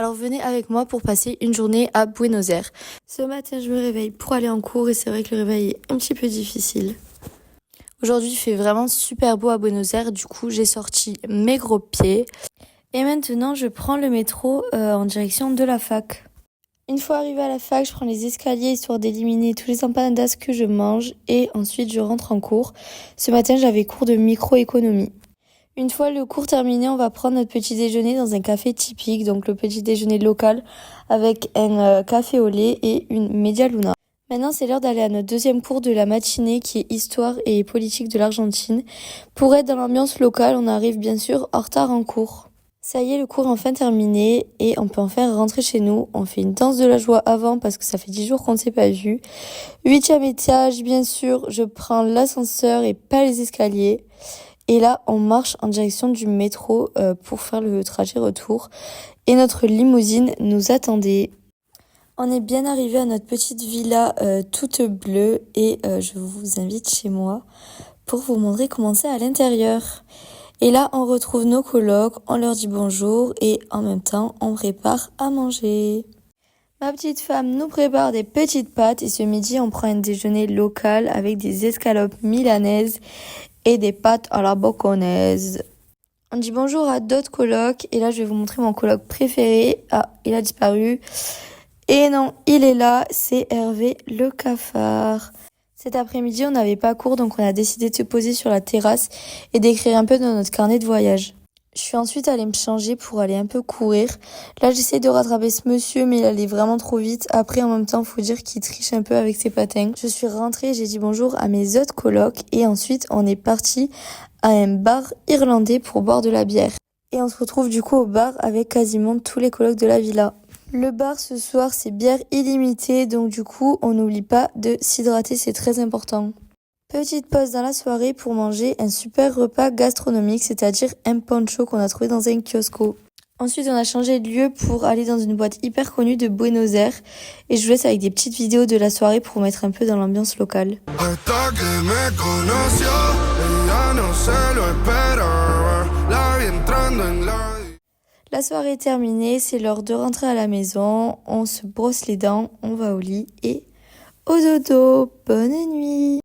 Alors venez avec moi pour passer une journée à Buenos Aires. Ce matin, je me réveille pour aller en cours et c'est vrai que le réveil est un petit peu difficile. Aujourd'hui, il fait vraiment super beau à Buenos Aires, du coup, j'ai sorti mes gros pieds. Et maintenant, je prends le métro en direction de la fac. Une fois arrivée à la fac, je prends les escaliers histoire d'éliminer tous les empanadas que je mange et ensuite je rentre en cours. Ce matin, j'avais cours de microéconomie. Une fois le cours terminé, on va prendre notre petit déjeuner dans un café typique, donc le petit déjeuner local avec un café au lait et une media luna. Maintenant, c'est l'heure d'aller à notre deuxième cours de la matinée qui est Histoire et politique de l'Argentine. Pour être dans l'ambiance locale, on arrive bien sûr en retard en cours. Ça y est, le cours est enfin terminé et on peut enfin rentrer chez nous. On fait une danse de la joie avant parce que ça fait 10 jours qu'on ne s'est pas vu. 8e étage, bien sûr, je prends l'ascenseur et pas les escaliers. Et là, on marche en direction du métro pour faire le trajet retour. Et notre limousine nous attendait. On est bien arrivé à notre petite villa toute bleue et je vous invite chez moi pour vous montrer comment c'est à l'intérieur. Et là, on retrouve nos colocs, on leur dit bonjour et en même temps, on prépare à manger. Ma petite femme nous prépare des petites pâtes et ce midi, on prend un déjeuner local avec des escalopes milanaises et des pâtes à la bocconaise. On dit bonjour à d'autres colocs et là, je vais vous montrer mon coloc préféré. Ah, il a disparu. Et non, il est là, c'est Hervé le cafard. Cet après-midi, on n'avait pas cours, donc on a décidé de se poser sur la terrasse et d'écrire un peu dans notre carnet de voyage. Je suis ensuite allée me changer pour aller un peu courir. Là, j'essaie de rattraper ce monsieur, mais il allait vraiment trop vite. Après, en même temps, faut dire qu'il triche un peu avec ses patins. Je suis rentrée, j'ai dit bonjour à mes autres colocs et ensuite, on est parti à un bar irlandais pour boire de la bière. Et on se retrouve du coup au bar avec quasiment tous les colocs de la villa. Le bar ce soir, c'est bière illimitée, donc du coup, on n'oublie pas de s'hydrater, c'est très important. Petite pause dans la soirée pour manger un super repas gastronomique, c'est-à-dire un poncho qu'on a trouvé dans un kiosco. Ensuite, on a changé de lieu pour aller dans une boîte hyper connue de Buenos Aires. Et je vous laisse avec des petites vidéos de la soirée pour vous mettre un peu dans l'ambiance locale. La soirée est terminée, c'est l'heure de rentrer à la maison. On se brosse les dents, on va au lit et au dodo. Bonne nuit!